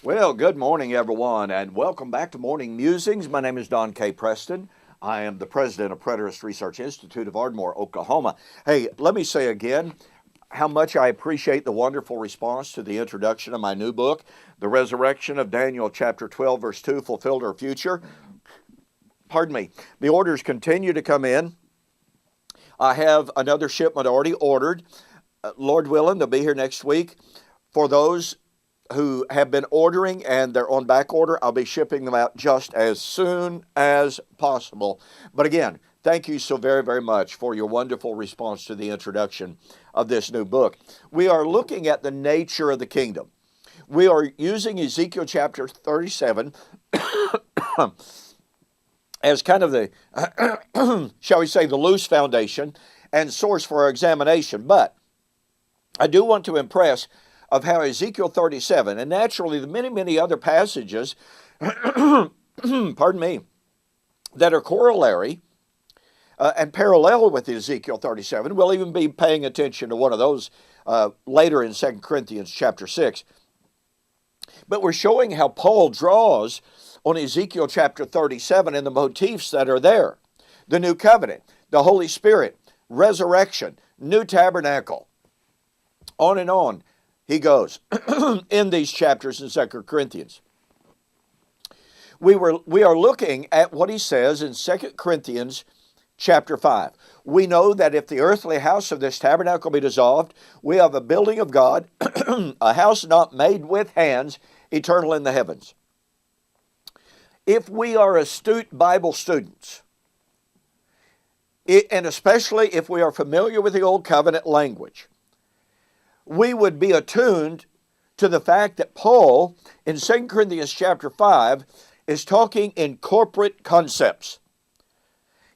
Well, good morning, everyone, and welcome back to Morning Musings. My name is Don K. Preston. I am the president of Preterist Research Institute of Ardmore, Oklahoma. Hey, let me say again how much I appreciate the wonderful response to the introduction of my new book, The Resurrection of Daniel, chapter 12, verse 2, Fulfilled or Future. Pardon me. The orders continue to come in. I have another shipment already ordered. Lord willing, they'll be here next week. For those who have been ordering and they're on back order, I'll be shipping them out just as soon as possible. But again, thank you so very, very much for your wonderful response to the introduction of this new book. We are looking at the nature of the kingdom. We are using Ezekiel chapter 37 as kind of the, shall we say, the loose foundation and source for our examination. But I do want to impress of how Ezekiel 37, and naturally the many, many other passages, pardon me, that are corollary and parallel with Ezekiel 37. We'll even be paying attention to one of those later in 2 Corinthians chapter 6. But we're showing how Paul draws on Ezekiel chapter 37 and the motifs that are there. The new covenant, the Holy Spirit, resurrection, new tabernacle, on and on. He goes in these chapters in 2 Corinthians. We are looking at what he says in 2 Corinthians chapter 5. We know that if the earthly house of this tabernacle be dissolved, we have a building of God, a house not made with hands, eternal in the heavens. If we are astute Bible students, and especially if we are familiar with the Old Covenant language, we would be attuned to the fact that Paul, in 2 Corinthians chapter 5, is talking in corporate concepts.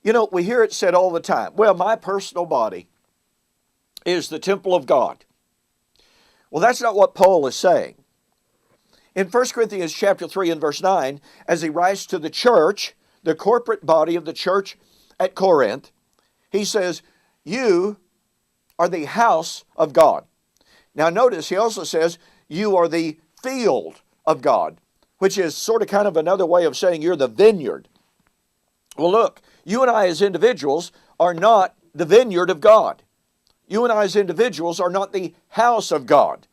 You know, we hear it said all the time, well, my personal body is the temple of God. Well, that's not what Paul is saying. In 1 Corinthians chapter 3 and verse 9, as he writes to the church, the corporate body of the church at Corinth, he says, you are the house of God. Now notice, he also says, you are the field of God, which is sort of kind of another way of saying you're the vineyard. Well, look, you and I as individuals are not the vineyard of God. You and I as individuals are not the house of God.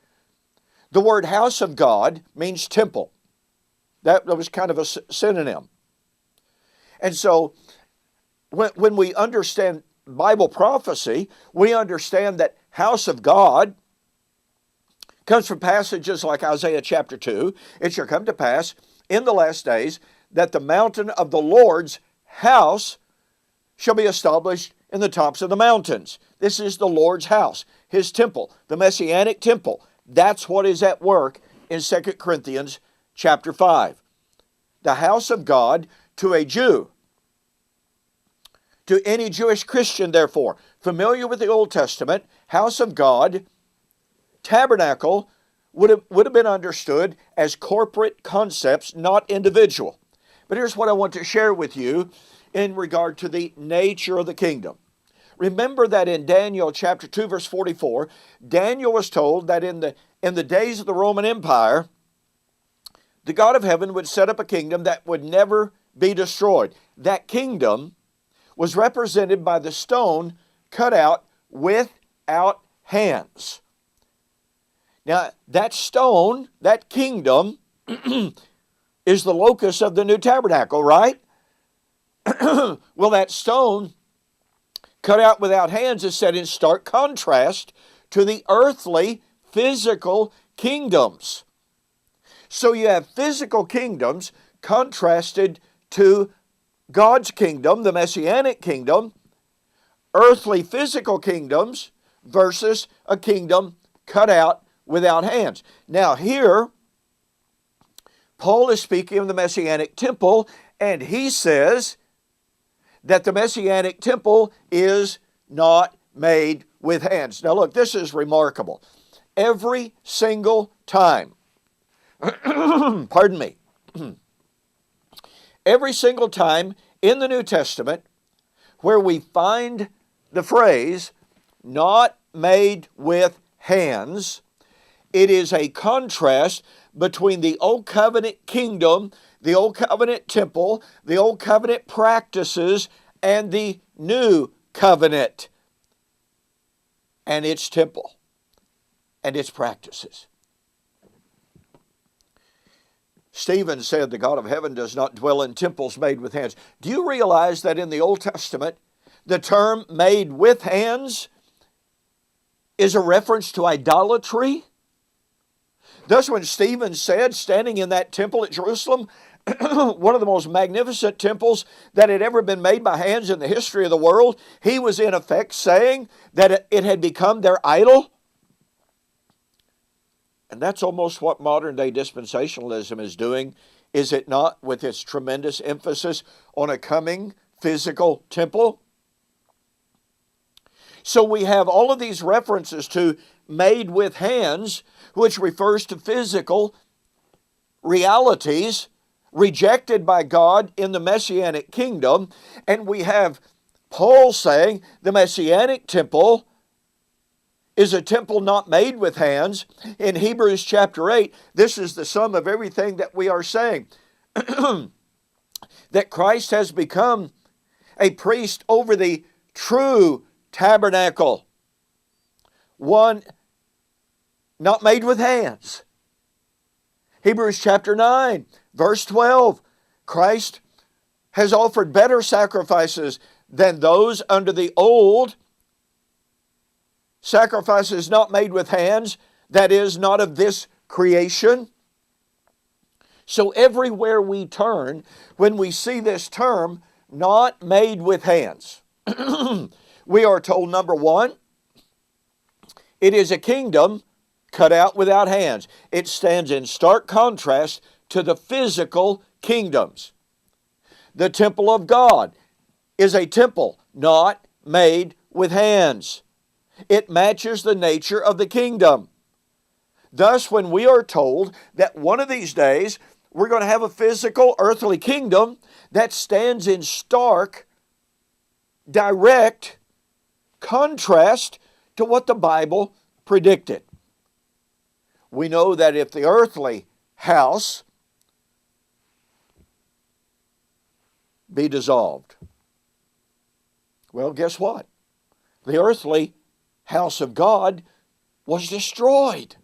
The word house of God means temple. That was kind of a synonym. And so, when we understand Bible prophecy, we understand that house of God comes from passages like Isaiah chapter 2. It shall come to pass in the last days that the mountain of the Lord's house shall be established in the tops of the mountains. This is the Lord's house, his temple, the Messianic temple. That's what is at work in 2 Corinthians chapter 5. The house of God to a Jew. To any Jewish Christian, therefore, familiar with the Old Testament, house of God, tabernacle would have been understood as corporate concepts, not individual. But here's what I want to share with you in regard to the nature of the kingdom. Remember that in Daniel chapter 2, verse 44, Daniel was told that in the days of the Roman Empire, the God of heaven would set up a kingdom that would never be destroyed. That kingdom was represented by the stone cut out without hands. Now, that stone, that kingdom, is the locus of the new tabernacle, right? Well, that stone cut out without hands is set in stark contrast to the earthly, physical kingdoms. So you have physical kingdoms contrasted to God's kingdom, the Messianic kingdom, earthly physical kingdoms versus a kingdom cut out without hands. Now here, Paul is speaking of the Messianic temple, and he says that the Messianic temple is not made with hands. Now look, this is remarkable. Every single time, pardon me, every single time in the New Testament where we find the phrase, not made with hands, it is a contrast between the Old Covenant kingdom, the Old Covenant temple, the Old Covenant practices, and the New Covenant and its temple and its practices. Stephen said, the God of heaven does not dwell in temples made with hands. Do you realize that in the Old Testament, the term made with hands is a reference to idolatry? Thus, when Stephen said, standing in that temple at Jerusalem, one of the most magnificent temples that had ever been made by hands in the history of the world, he was in effect saying that it had become their idol. And that's almost what modern day dispensationalism is doing, is it not, with its tremendous emphasis on a coming physical temple? So we have all of these references to made with hands, which refers to physical realities rejected by God in the Messianic kingdom. And we have Paul saying the Messianic temple is a temple not made with hands. In Hebrews chapter 8, this is the sum of everything that we are saying. That Christ has become a priest over the true tabernacle, one not made with hands. Hebrews chapter 9, verse 12, Christ has offered better sacrifices than those under the old sacrifices not made with hands, that is, not of this creation. So everywhere we turn, when we see this term, not made with hands, we are told, number one, it is a kingdom cut out without hands. It stands in stark contrast to the physical kingdoms. The temple of God is a temple not made with hands. It matches the nature of the kingdom. Thus, when we are told that one of these days we're going to have a physical earthly kingdom, that stands in stark, direct contrast to what the Bible predicted. We know that if the earthly house be dissolved, well, guess what? The earthly house of God was destroyed.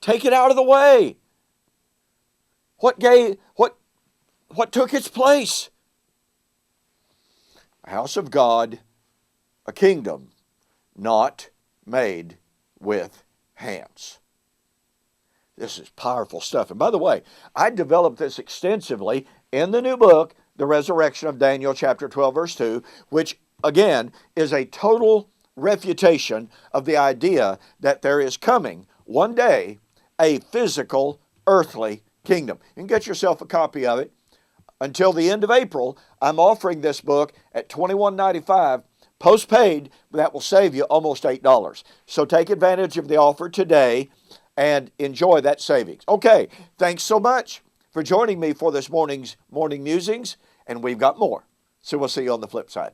Take it out of the way. What took its place? A house of God, a kingdom not made with hands. This is powerful stuff. And by the way, I developed this extensively in the new book, The Resurrection of Daniel, chapter 12, verse 2, which again is a total refutation of the idea that there is coming one day a physical earthly kingdom. You can get yourself a copy of it. Until the end of April, I'm offering this book at $21.95 postpaid. That will save you almost $8. So take advantage of the offer today and enjoy that savings. Okay, thanks so much for joining me for this morning's morning musings, and we've got more. So we'll see you on the flip side.